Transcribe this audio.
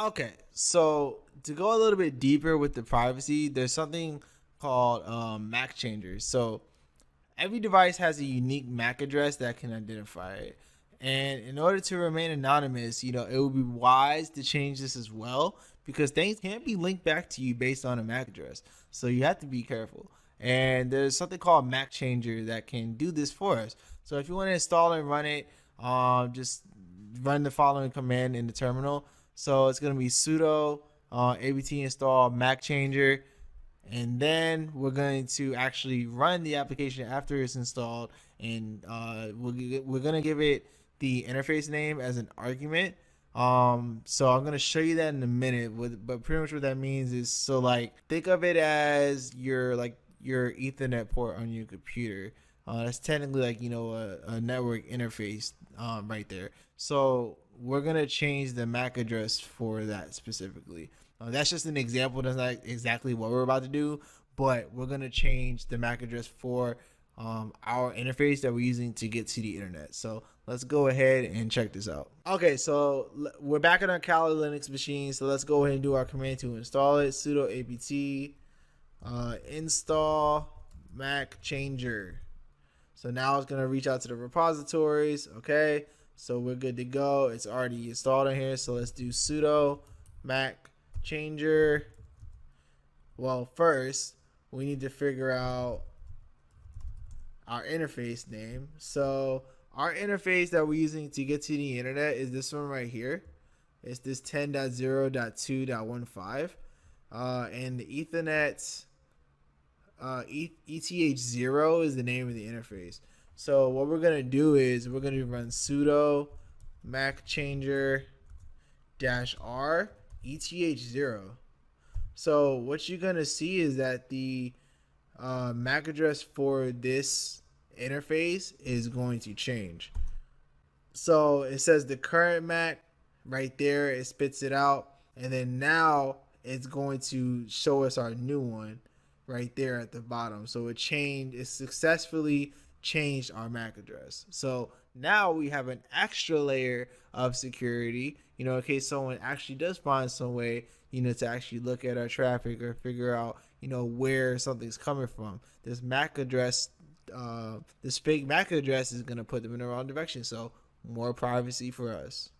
Okay, so to go a little bit deeper with the privacy, there's something called MAC changers. So every device has a unique MAC address that can identify it. And in order to remain anonymous, it would be wise to change this as well because things can't be linked back to you based on a MAC address. So you have to be careful. And there's something called MAC changer that can do this for us. So if you want to install and run it, just run the following command in the terminal. So it's going to be sudo apt install MAC changer, and then we're going to actually run the application after it's installed, and we're going to give it the interface name as an argument. So I'm going to show you that in a minute, but pretty much what that means is, so like think of it as your Ethernet port on your computer. That's technically like a network interface right there. So we're gonna change the MAC address for that specifically. That's just an example. That's not exactly what we're about to do, but we're gonna change the MAC address for our interface that we're using to get to the internet. So let's go ahead and check this out. Okay, so we're back on our Kali Linux machine. So let's go ahead and do our command to install it. Sudo apt install MAC changer. So now it's going to reach out to the repositories. Okay, so we're good to go. It's already installed in here. So let's do sudo MAC changer. Well, first we need to figure out our interface name. So our interface that we're using to get to the internet is this one right here. It's this 10.0.2.15. And the Ethernet ETH0 is the name of the interface. So what we're going to do is we're going to run sudo MAC changer -r ETH0. So what you're going to see is that the MAC address for this interface is going to change. So it says the current MAC right there, it spits it out, and then now it's going to show us our new one right there at the bottom. So it successfully changed our MAC address. So now we have an extra layer of security, in case someone actually does find some way, to actually look at our traffic or figure out, where something's coming from. This MAC address, this fake MAC address is going to put them in the wrong direction. So more privacy for us.